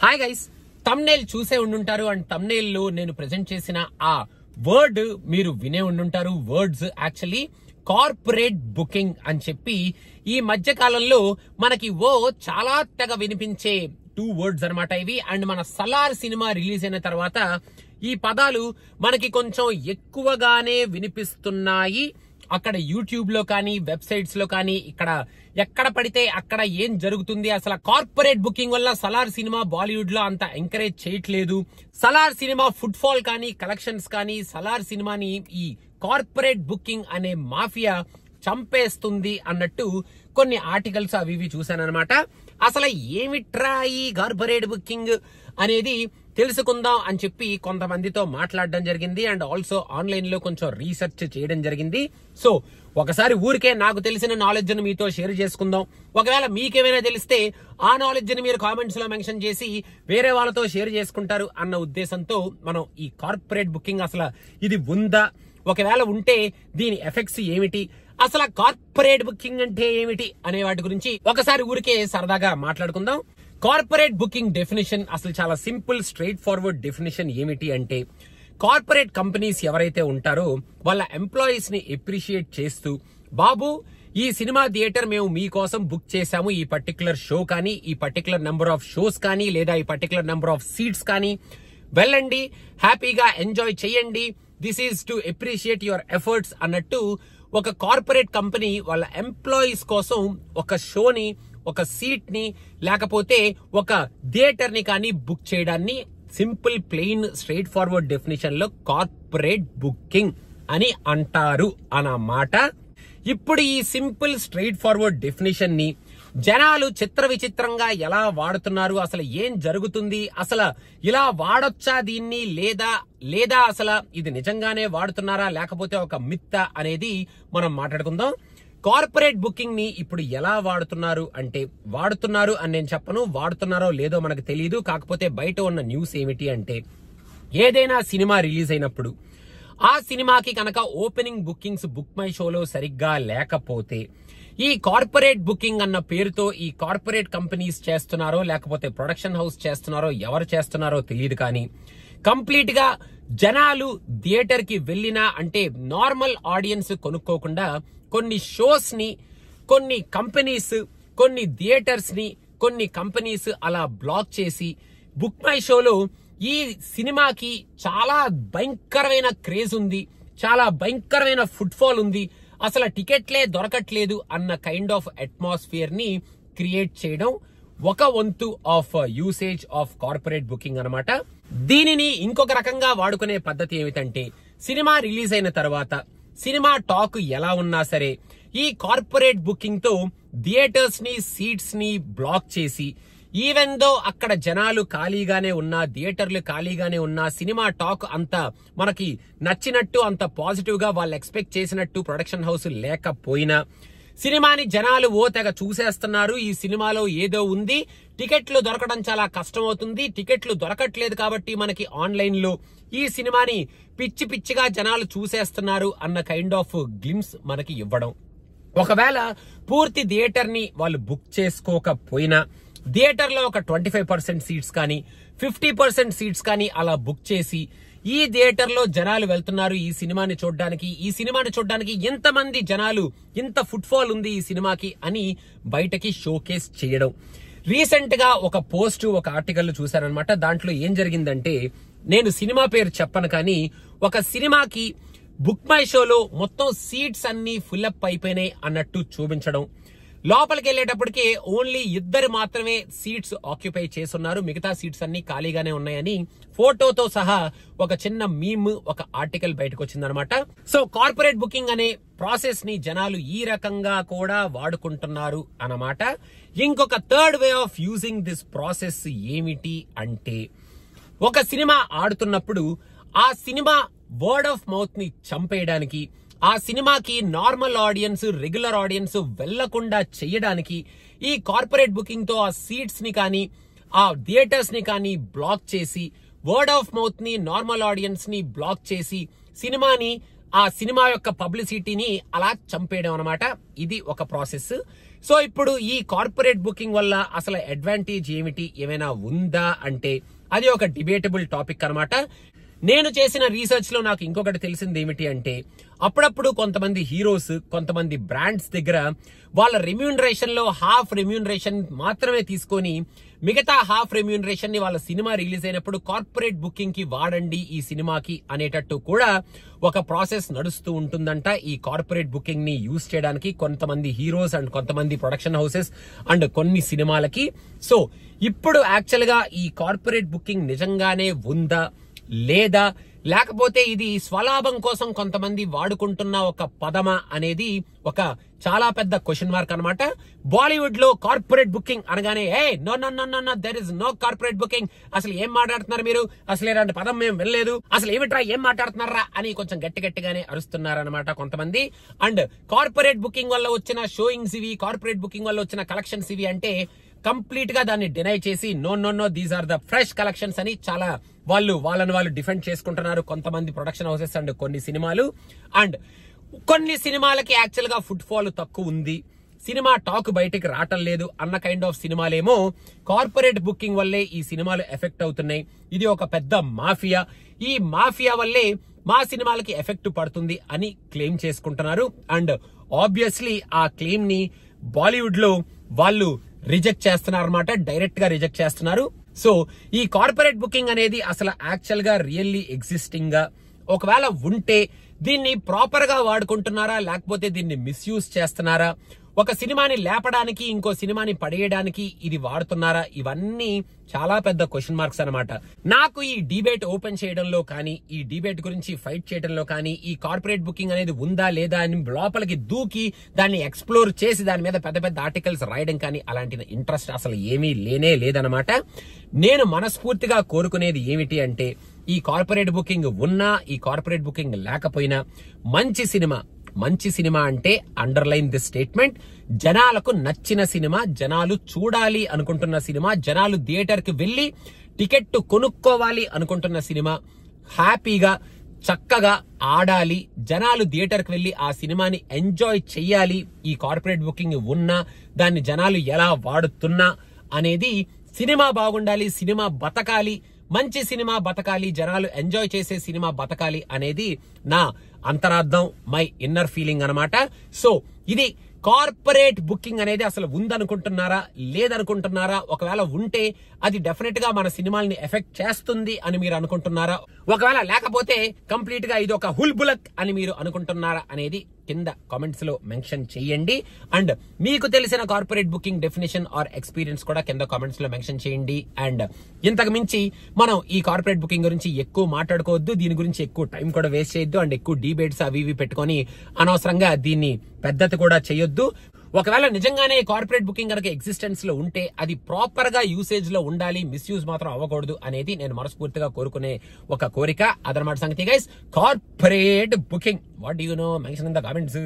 Hi guys, తమ్నెయిల్ చూసే ఉండుంటారు and తమ్నెయిల్ లో నేను ప్రెజెంట్ చేసిన ఆ వర్డ్ మీరు వినే ఉండుంటారు. వర్డ్స్ యాక్చువల్లీ కార్పొరేట్ బుకింగ్ అని చెప్పి ఈ మధ్య కాలంలో మనకి చాలా తెగ వినిపించే 2 వర్డ్స్ అన్నమాట ఇవి. అండ్ మన సలార్ సినిమా రిలీజ్ అయిన తర్వాత ఈ పదాలు మనకి కొంచెం ఎక్కువగానే వినిపిస్తున్నాయి. అక్కడ యూట్యూబ్ లో కానీ వెబ్సైట్స్ లో కానీ ఇక్కడ ఎక్కడ పడితే అక్కడ ఏం జరుగుతుంది, అసలు కార్పొరేట్ బుకింగ్ వల్ల సలార్ సినిమా బాలీవుడ్ లో అంత ఎంకరేజ్ చేయట్లేదు, సలార్ సినిమా ఫుట్ ఫాల్ కానీ కలెక్షన్స్ కానీ సలార్ సినిమాని ఈ కార్పొరేట్ బుకింగ్ అనే మాఫియా చంపేస్తుంది అన్నట్టు కొన్ని ఆర్టికల్స్ అవి ఇవి చూశానన్నమాట. అసలు ఏమిట్రా ఈ కార్పొరేట్ బుకింగ్ అనేది తెలుసుకుందాం అని చెప్పి కొంతమందితో మాట్లాడడం జరిగింది. అండ్ ఆల్సో ఆన్లైన్ లో కొంచెం రీసెర్చ్ చేయడం జరిగింది. సో ఒకసారి ఊరికే నాకు తెలిసిన నాలెడ్జ్ ని మీతో షేర్ చేసుకుందాం. ఒకవేళ మీకేమైనా తెలిస్తే ఆ నాలెడ్జ్ ని మీరు కామెంట్స్ లో మెన్షన్ చేసి వేరే వాళ్ళతో షేర్ చేసుకుంటారు అన్న ఉద్దేశంతో మనం ఈ కార్పొరేట్ బుకింగ్ అసలు ఇది ఉందా, ఒకవేళ ఉంటే దీని ఎఫెక్ట్స్ ఏమిటి, అసలు కార్పొరేట్ బుకింగ్ అంటే ఏమిటి అనే వాటి గురించి ఒకసారి ఊరికే సరదాగా మాట్లాడుకుందాం. కార్పొరేట్ బుకింగ్ డెఫినేషన్ అసలు చాలా సింపుల్, స్ట్రైట్ ఫార్వర్డ్ డెఫినేషన్ ఏమిటి అంటే, కార్పొరేట్ కంపెనీస్ ఎవరైతే ఉంటారో వాళ్ళ ఎంప్లాయీస్ ని అప్రిషియేట్ చేస్తూ, బాబు ఈ సినిమా థియేటర్ మేము మీకోసం బుక్ చేశాము, ఈ పర్టికులర్ షో కానీ ఈ పర్టికులర్ నెంబర్ ఆఫ్ షోస్ కానీ లేదా ఈ పర్టికులర్ నెంబర్ ఆఫ్ సీట్స్ కానీ, వెళ్ళండి హ్యాపీగా ఎంజాయ్ చేయండి, this is to appreciate your efforts అన్నట్టు ఒక కార్పొరేట్ కంపెనీ వాళ్ళ ఎంప్లాయీస్ కోసం ఒక షోని, ఒక సీట్ ని లేకపోతే ఒక థియేటర్ ని కానీ బుక్ చేయడాన్ని simple plain straight forward definition లో కార్పొరేట్ బుకింగ్ అని అంటారు అన్నమాట. ఇప్పుడు ఈ సింపుల్ స్ట్రైట్ ఫార్వర్డ్ డెఫినేషన్ ని జనాలు చిత్ర విచిత్రంగా ఎలా వాడుతున్నారు, అసలు ఏం జరుగుతుంది, అసలు ఇలా వాడొచ్చా దీన్ని లేదా అసలు ఇది నిజంగానే వాడుతున్నారా లేకపోతే ఒక మిత్త అనేది మనం మాట్లాడుకుందాం. కార్పొరేట్ బుకింగ్ ని ఇప్పుడు ఎలా వాడుతున్నారు అంటే, వాడుతున్నారు అని నేను చెప్పను, వాడుతున్నారో లేదో మనకు తెలియదు. కాకపోతే బయట ఉన్న న్యూస్ ఏమిటి అంటే, ఏదైనా సినిమా రిలీజ్ అయినప్పుడు ఆ సినిమాకి కనుక ఓపెనింగ్ బుకింగ్స్ బుక్ మై షోలో సరిగ్గా లేకపోతే ఈ కార్పొరేట్ బుకింగ్ అన్న పేరుతో ఈ కార్పొరేట్ కంపెనీస్ చేస్తున్నారో లేకపోతే ప్రొడక్షన్ హౌస్ చేస్తున్నారో ఎవరు చేస్తున్నారో తెలియదు, కానీ కంప్లీట్ గా జనాలు థియేటర్ కి వెళ్ళినా అంటే నార్మల్ ఆడియన్స్ కొనుక్కోకుండా కొన్ని షోస్ ని, కొన్ని కంపెనీస్, కొన్ని థియేటర్స్ ని, కొన్ని కంపెనీస్ అలా బ్లాక్ చేసి బుక్ మై షోలో ఈ సినిమాకి చాలా భయంకరమైన క్రేజ్ ఉంది, చాలా భయంకరమైన ఫుట్ ఫాల్ ఉంది, అసలు టికెట్లే దొరకట్లేదు అన్న కైండ్ ఆఫ్ అట్మాస్ఫియర్ ని క్రియేట్ చేయడం ఒక వంతు of usage of corporate booking అన్నమాట. దీనిని ఇంకొక రకంగా వాడుకునే పద్ధతి ఏమిటంటే, సినిమా రిలీజ్ అయిన తర్వాత సినిమా టాక్ ఎలా ఉన్నా సరే ఈ కార్పొరేట్ బుకింగ్ తో థియేటర్స్ ని, సీట్స్ ని బ్లాక్ చేసి, ఈవెన్ దో అక్కడ జనాలు ఖాళీగానే ఉన్నా, థియేటర్లు ఖాళీగానే ఉన్నా, సినిమా టాక్ అంత మనకి నచ్చినట్టు అంత పాజిటివ్ గా వాళ్ళు ఎక్స్పెక్ట్ చేసినట్టు ప్రొడక్షన్ హౌస్ లేకపోయినా సినిమాని జనాలు తెగ చూసేస్తున్నారు, ఈ సినిమాలో ఏదో ఉంది, టికెట్లు దొరకడం చాలా కష్టం అవుతుంది, టికెట్లు దొరకట్లేదు కాబట్టి మనకి ఆన్లైన్ లో ఈ సినిమాని పిచ్చి పిచ్చిగా జనాలు చూసేస్తున్నారు అన్న కైండ్ ఆఫ్ గ్లిమ్స్ మనకి ఇవ్వడం. ఒకవేళ పూర్తి థియేటర్ ని వాళ్ళు బుక్ చేసుకోకపోయినా థియేటర్ లో ఒక 25% సీట్స్ కానీ 50% సీట్స్ కానీ అలా బుక్ చేసి, ఈ థియేటర్ లో జనాలు వెళ్తున్నారు ఈ సినిమాని చూడడానికి, ఎంతమంది జనాలు, ఇంత ఫుట్ ఫాల్ ఉంది ఈ సినిమాకి అని బయటకి షోకేస్ చేయడం. రీసెంట్ గా ఒక పోస్ట్, ఒక ఆర్టికల్ చూశానన్నమాట. దాంట్లో ఏం జరిగిందంటే, నేను సినిమా పేరు చెప్పను కానీ ఒక సినిమాకి బుక్ మై షోలో మొత్తం సీట్స్ అన్ని ఫుల్అప్ అయిపోయినాయి అన్నట్టు చూపించడం, లోపలికి వెళ్లేటప్పటికే ఓన్లీ 2 మాత్రమే సీట్స్ ఆక్యుపై చేస్తున్నారు, మిగతా సీట్స్ అన్ని ఖాళీగానే ఉన్నాయని ఫోటోతో సహా ఒక చిన్న మీమ్, ఒక ఆర్టికల్ బయటకు వచ్చిందనమాట. సో కార్పొరేట్ బుకింగ్ అనే ప్రాసెస్ ని జనాలు ఈ రకంగా కూడా వాడుకుంటున్నారు అన్నమాట. ఇంకొక third way of using this process ఏమిటి అంటే, ఒక సినిమా ఆడుతున్నప్పుడు ఆ సినిమా వర్డ్ ఆఫ్ మౌత్ ని చంపేయడానికి, ఆ సినిమాకి నార్మల్ ఆడియన్స్, రెగ్యులర్ ఆడియన్స్ వెళ్లకుండా చేయడానికి ఈ కార్పొరేట్ బుకింగ్ తో ఆ సీట్స్ ని కానీ ఆ థియేటర్స్ ని కానీ బ్లాక్ చేసి, వర్డ్ ఆఫ్ మౌత్ ని, నార్మల్ ఆడియన్స్ ని బ్లాక్ చేసి సినిమాని, ఆ సినిమా యొక్క పబ్లిసిటీని అలా చంపేయడం అన్నమాట. ఇది ఒక ప్రాసెస్. సో ఇప్పుడు ఈ కార్పొరేట్ బుకింగ్ వల్ల అసలు అడ్వాంటేజ్ ఏమిటి, ఏమైనా ఉందా అంటే అది ఒక డిబేటబుల్ టాపిక్ అన్నమాట. నేను చేసిన రీసెర్చ్ లో నాకు ఇంకొకటి తెలిసింది ఏమిటి అంటే అప్పుడప్పుడు కొంతమంది హీరోస్, కొంతమంది బ్రాండ్స్ దగ్గర వాళ్ళ రెమ్యూనరేషన్ లో హాఫ్ రెమ్యూనరేషన్ మాత్రమే తీసుకొని మిగతా హాఫ్ రెమ్యూనరేషన్ ని వాళ్ళ సినిమా రిలీజ్ అయినప్పుడు కార్పొరేట్ బుకింగ్ కి వాడండి ఈ సినిమాకి అనేటట్టు కూడా ఒక ప్రాసెస్ నడుస్తూ ఉంటుందంట. ఈ కార్పొరేట్ బుకింగ్ ని యూజ్ చేయడానికి కొంతమంది హీరోస్ అండ్ కొంతమంది ప్రొడక్షన్ హౌసెస్ అండ్ కొన్ని సినిమాలకి. సో ఇప్పుడు యాక్చువల్ గా ఈ కార్పొరేట్ బుకింగ్ నిజంగానే ఉందా లేదా, లేకపోతే ఇది స్వలాభం కోసం కొంతమంది వాడుకుంటున్న ఒక పదమా అనేది ఒక చాలా పెద్ద క్వశ్చన్ మార్క్ అన్నమాట. బాలీవుడ్ లో కార్పొరేట్ బుకింగ్ అనగానే no no no no there is no corporate booking, అసలు ఏం మాట్లాడుతున్నారు మీరు, అసలు ఇలాంటి పదం మేము వినలేదు, అసలు ఏమిట్రా ఏం మాట్లాడుతున్నారా అని కొంచెం గట్టిగానే అరుస్తున్నారన్నమాట కొంతమంది. అండ్ కార్పొరేట్ బుకింగ్ వల్ల వచ్చిన షోయింగ్స్ ఇవి, కార్పొరేట్ బుకింగ్ వల్ల వచ్చిన కలెక్షన్స్ ఇవి అంటే కంప్లీట్ గా దాన్ని డినై చేసి no these are the fresh collections అని చాలా వాళ్ళని డిఫెండ్ చేసుకుంటున్నారు కొంతమంది ప్రొడక్షన్ హౌసెస్ అండ్ కొన్ని సినిమాలు. అండ్ కొన్ని సినిమాలకి యాక్చువల్ గా ఫుట్ ఫాల్ తక్కువ ఉంది, సినిమా టాక్ బయటికి రావటం లేదు అన్న కైండ్ ఆఫ్ సినిమాలేమో కార్పొరేట్ బుకింగ్ వల్లే ఈ సినిమాలు ఎఫెక్ట్ అవుతున్నాయి, ఇది ఒక పెద్ద మాఫియా, ఈ మాఫియా వల్లే మా సినిమాలకి ఎఫెక్ట్ పడుతుంది అని క్లెయిమ్ చేసుకుంటున్నారు. అండ్ ఆబ్వియస్లీ ఆ క్లెయిమ్ ని బాలీవుడ్ లో వాళ్ళు రిజెక్ట్ చేస్తున్నారు అన్నమాట, డైరెక్ట్ గా రిజెక్ట్ చేస్తున్నారు. సో ఈ కార్పొరేట్ బుకింగ్ అనేది అసలు యాక్చువల్ గా రియల్లీ ఎగ్జిస్టింగ్ గా, ఒకవేళ ఉంటే దీన్ని ప్రాపర్ గా వాడుకుంటున్నారా లేకపోతే దీన్ని మిస్యూజ్ చేస్తున్నారా, ఒక సినిమాని లేపడానికి ఇంకో సినిమాని పడేయడానికి ఇది వాడుతున్నారా, ఇవన్నీ చాలా పెద్ద క్వశ్చన్ మార్క్స్ అన్నమాట. నాకు ఈ డిబేట్ ఓపెన్ చేయడంలో కానీ, ఈ డిబేట్ గురించి ఫైట్ చేయడంలో కానీ, ఈ కార్పొరేట్ బుకింగ్ అనేది ఉందా లేదా అని లోపలికి దూకి దాన్ని ఎక్స్ప్లోర్ చేసి దాని మీద పెద్ద పెద్ద ఆర్టికల్స్ రాయడం కానీ అలాంటి ఇంట్రెస్ట్ అసలు ఏమీ లేదన్నమాట. నేను మనస్ఫూర్తిగా కోరుకునేది ఏమిటి అంటే ఈ కార్పొరేట్ బుకింగ్ ఉన్నా, ఈ కార్పొరేట్ బుకింగ్ లేకపోయినా మంచి సినిమా అంటే అండర్లైన్ దిస్ స్టేట్మెంట్, జనాలకు నచ్చిన సినిమా, జనాలు చూడాలి అనుకుంటున్న సినిమా, జనాలు థియేటర్ కి వెళ్లి టికెట్ కొనుక్కోవాలి అనుకుంటున్న సినిమా, హ్యాపీగా చక్కగా ఆడాలి, జనాలు థియేటర్ కి వెళ్లి ఆ సినిమాని ఎంజాయ్ చెయ్యాలి, ఈ కార్పొరేట్ బుకింగ్ ఉన్నా దాన్ని జనాలు ఎలా వాడుతున్నా అనేది, సినిమా బాగుండాలి, సినిమా బతకాలి, మంచి సినిమా బతకాలి, జనాలు ఎంజాయ్ చేసే సినిమా బతకాలి అనేది నా అంతరార్థం, మై ఇన్నర్ ఫీలింగ్ అన్నమాట. సో ఇది కార్పొరేట్ బుకింగ్ అనేది అసలు ఉందనుకుంటున్నారా లేదనుకుంటున్నారా, ఒకవేళ ఉంటే అది డెఫినెట్ గా మన సినిమాల్ని ఎఫెక్ట్ చేస్తుంది అని మీరు అనుకుంటున్నారా, ఒకవేళ లేకపోతే కంప్లీట్ గా ఇది ఒక హుల్బులక్ అని మీరు అనుకుంటున్నారా అనేది కింద కామెంట్స్ లో మెన్షన్ చేయండి. అండ్ మీకు తెలిసిన corporate booking definition are experience కూడా కింద కామెంట్స్ లో మెన్షన్ చేయండి. అండ్ ఇంతకు మించి మనం ఈ కార్పొరేట్ బుకింగ్ గురించి ఎక్కువ మాట్లాడుకోవద్దు, దీని గురించి ఎక్కువ టైం కూడా వేస్ట్ చేయొద్దు, అండ్ ఎక్కువ డిబేట్స్ అవి ఇవి పెట్టుకొని అనవసరంగా దీన్ని పెద్దది కూడా చేయొద్దు. ఒకవేళ నిజంగానే కార్పొరేట్ బుకింగ్ కనుక ఎగ్జిస్టెన్స్ లో ఉంటే అది ప్రాపర్ గా యూసేజ్ లో ఉండాలి, మిస్యూజ్ మాత్రం అవ్వకూడదు అనేది నేను మనస్ఫూర్తిగా కోరుకునే ఒక కోరిక. అదనమాట సంగతి guys, corporate booking what do you know, mention in the comments.